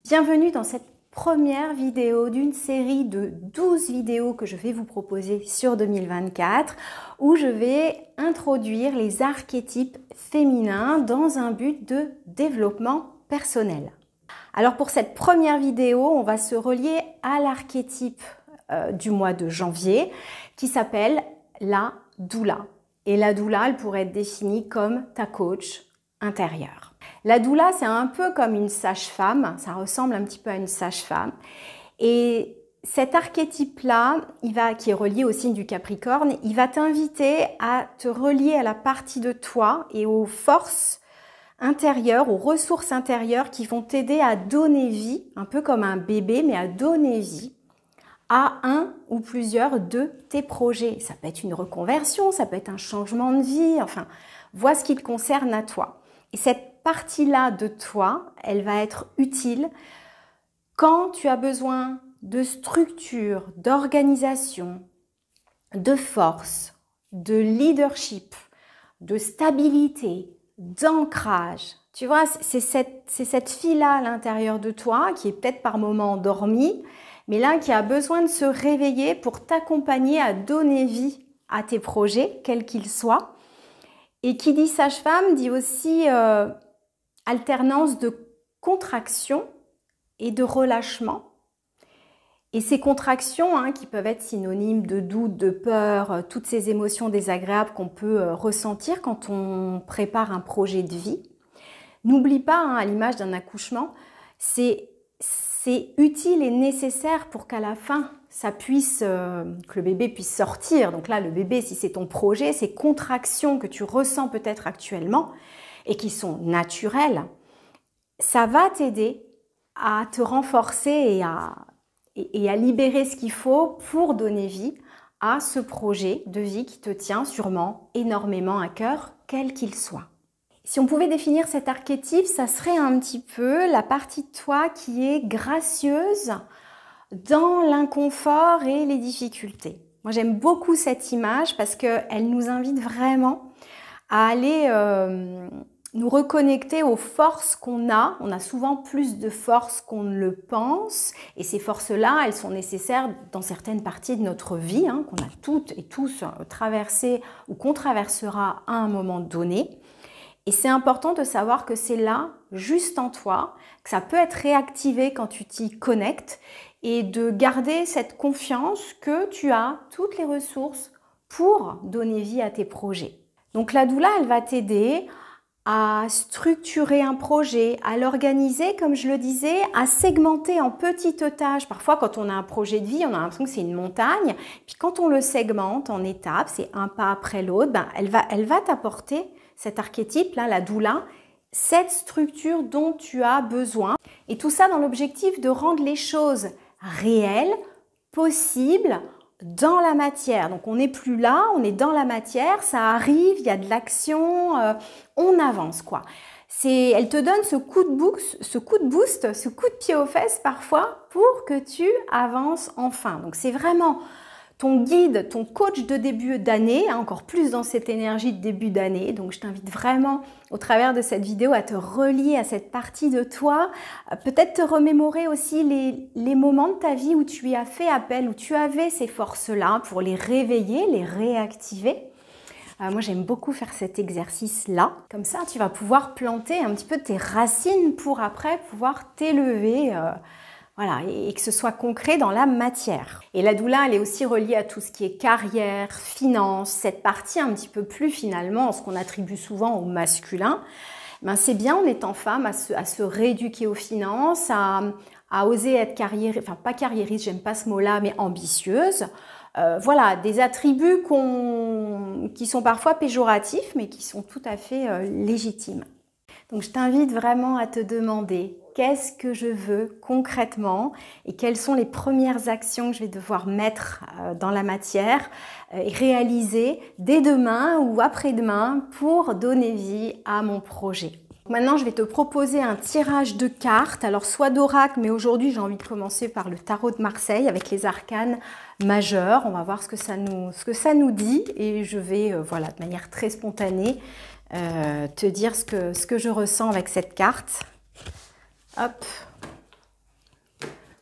Bienvenue dans cette première vidéo d'une série de 12 vidéos que je vais vous proposer sur 2024 où je vais introduire les archétypes féminins dans un but de développement personnel. Alors pour cette première vidéo, on va se relier à l'archétype du mois de janvier qui s'appelle la doula. Et la doula, elle pourrait être définie comme ta coach intérieure. La doula, c'est un peu comme une sage-femme, ça ressemble un petit peu à une sage-femme. Et cet archétype-là, qui est relié au signe du Capricorne, il va t'inviter à te relier à la partie de toi et aux forces intérieures, aux ressources intérieures qui vont t'aider à donner vie, un peu comme un bébé, mais à donner vie à un ou plusieurs de tes projets. Ça peut être une reconversion, ça peut être un changement de vie, enfin, vois ce qui te concerne à toi. Et cette partie-là de toi, elle va être utile quand tu as besoin de structure, d'organisation, de force, de leadership, de stabilité, d'ancrage. Tu vois, c'est cette fille-là à l'intérieur de toi qui est peut-être par moments endormie, mais là qui a besoin de se réveiller pour t'accompagner à donner vie à tes projets, quels qu'ils soient. Et qui dit sage-femme dit aussi alternance de contraction et de relâchement. Et ces contractions qui peuvent être synonymes de doute, de peur, toutes ces émotions désagréables qu'on peut ressentir quand on prépare un projet de vie. N'oublie pas, à l'image d'un accouchement, c'est utile et nécessaire pour qu'à la fin, que le bébé puisse sortir. Donc là, le bébé, si c'est ton projet, ces contractions que tu ressens peut-être actuellement et qui sont naturelles, ça va t'aider à te renforcer et à libérer ce qu'il faut pour donner vie à ce projet de vie qui te tient sûrement énormément à cœur, quel qu'il soit. Si on pouvait définir cet archétype, ça serait un petit peu la partie de toi qui est gracieuse dans l'inconfort et les difficultés. Moi, j'aime beaucoup cette image parce qu'elle nous invite vraiment à aller nous reconnecter aux forces qu'on a. On a souvent plus de forces qu'on ne le pense. Et ces forces-là, elles sont nécessaires dans certaines parties de notre vie, qu'on a toutes et tous traversées ou qu'on traversera à un moment donné. Et c'est important de savoir que c'est là, juste en toi, que ça peut être réactivé quand tu t'y connectes et de garder cette confiance que tu as toutes les ressources pour donner vie à tes projets. Donc la doula, elle va t'aider à structurer un projet, à l'organiser, comme je le disais, à segmenter en petites tâches. Parfois, quand on a un projet de vie, on a l'impression que c'est une montagne. Puis quand on le segmente en étapes, c'est un pas après l'autre, elle va t'apporter cet archétype-là, la doula, cette structure dont tu as besoin. Et tout ça dans l'objectif de rendre les choses réelles, possibles, dans la matière. Donc on n'est plus là, on est dans la matière, ça arrive, il y a de l'action, on avance quoi. Elle te donne ce coup de boost, ce coup de pied aux fesses parfois pour que tu avances enfin. Donc c'est vraiment ton guide, ton coach de début d'année, encore plus dans cette énergie de début d'année. Donc je t'invite vraiment au travers de cette vidéo à te relier à cette partie de toi, peut-être te remémorer aussi les moments de ta vie où tu y as fait appel, où tu avais ces forces-là pour les réveiller, les réactiver. Moi j'aime beaucoup faire cet exercice-là. Comme ça tu vas pouvoir planter un petit peu tes racines pour après pouvoir t'élever voilà, et que ce soit concret dans la matière. Et la doula, elle est aussi reliée à tout ce qui est carrière, finance, cette partie un petit peu plus finalement, ce qu'on attribue souvent au masculin. C'est bien en étant femme à se rééduquer aux finances, à oser être carriériste, enfin pas carriériste, j'aime pas ce mot-là, mais ambitieuse. Voilà, des attributs qui sont parfois péjoratifs, mais qui sont tout à fait légitimes. Donc je t'invite vraiment à te demander qu'est-ce que je veux concrètement et quelles sont les premières actions que je vais devoir mettre dans la matière et réaliser dès demain ou après-demain pour donner vie à mon projet. Maintenant, je vais te proposer un tirage de cartes, alors soit d'oracle, mais aujourd'hui j'ai envie de commencer par le tarot de Marseille avec les arcanes majeurs. On va voir ce que ça nous dit et je vais, voilà, de manière très spontanée, te dire ce que je ressens avec cette carte. Hop.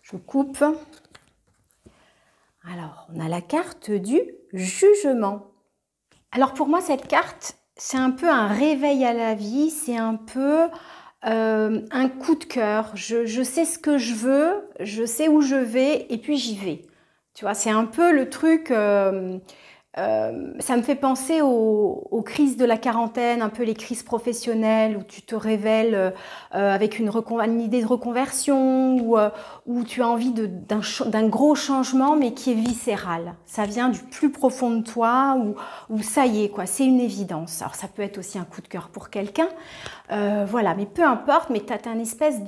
Je coupe. Alors, on a la carte du jugement. Alors pour moi, cette carte, c'est un peu un réveil à la vie, c'est un peu un coup de cœur. Je sais ce que je veux, je sais où je vais et puis j'y vais. Tu vois, c'est un peu le truc... ça me fait penser aux crises de la quarantaine, un peu les crises professionnelles où tu te révèles avec une idée de reconversion ou où tu as envie d'un gros changement mais qui est viscéral. Ça vient du plus profond de toi ou ça y est, quoi, c'est une évidence. Alors ça peut être aussi un coup de cœur pour quelqu'un, voilà, mais peu importe, mais tu as une espèce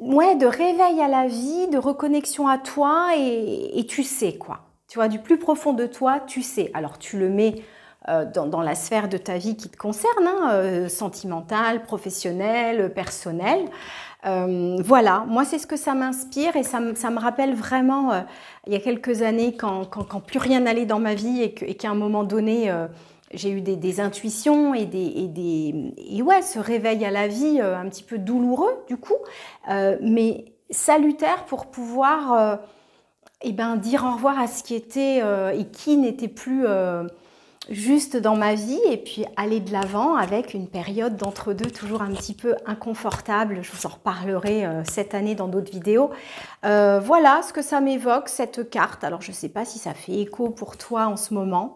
ouais, de réveil à la vie, de reconnexion à toi et tu sais quoi. Tu vois, du plus profond de toi, tu sais. Alors tu le mets dans la sphère de ta vie qui te concerne, hein, sentimentale, professionnelle, personnelle. Voilà, moi c'est ce que ça m'inspire et ça me rappelle vraiment il y a quelques années quand plus rien n'allait dans ma vie et qu'à un moment donné... j'ai eu des intuitions et ouais, ce réveil à la vie un petit peu douloureux du coup, mais salutaire pour pouvoir dire au revoir à ce qui était et qui n'était plus juste dans ma vie et puis aller de l'avant avec une période d'entre-deux toujours un petit peu inconfortable. Je vous en reparlerai cette année dans d'autres vidéos. Voilà ce que ça m'évoque, cette carte. Alors je ne sais pas si ça fait écho pour toi en ce moment.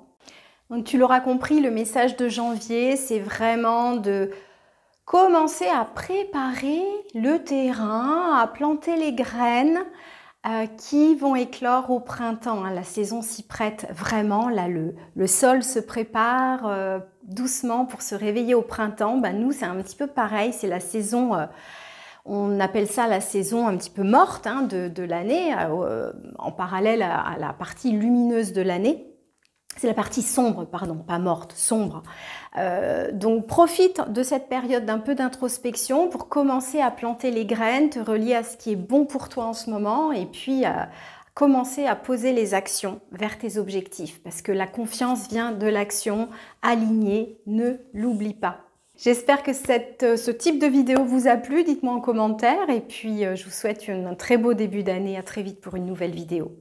Donc tu l'auras compris, le message de janvier, c'est vraiment de commencer à préparer le terrain, à planter les graines qui vont éclore au printemps. La saison s'y prête vraiment, là le sol se prépare doucement pour se réveiller au printemps. Nous, c'est un petit peu pareil, c'est la saison... on appelle ça la saison un petit peu morte hein, de l'année, en parallèle à la partie lumineuse de l'année. C'est la partie sombre, pardon, pas morte, sombre. Donc profite de cette période d'un peu d'introspection pour commencer à planter les graines, te relier à ce qui est bon pour toi en ce moment et puis commencer à poser les actions vers tes objectifs. Parce que la confiance vient de l'action alignée, ne l'oublie pas. J'espère que ce type de vidéo vous a plu, dites-moi en commentaire et puis je vous souhaite un très beau début d'année. À très vite pour une nouvelle vidéo.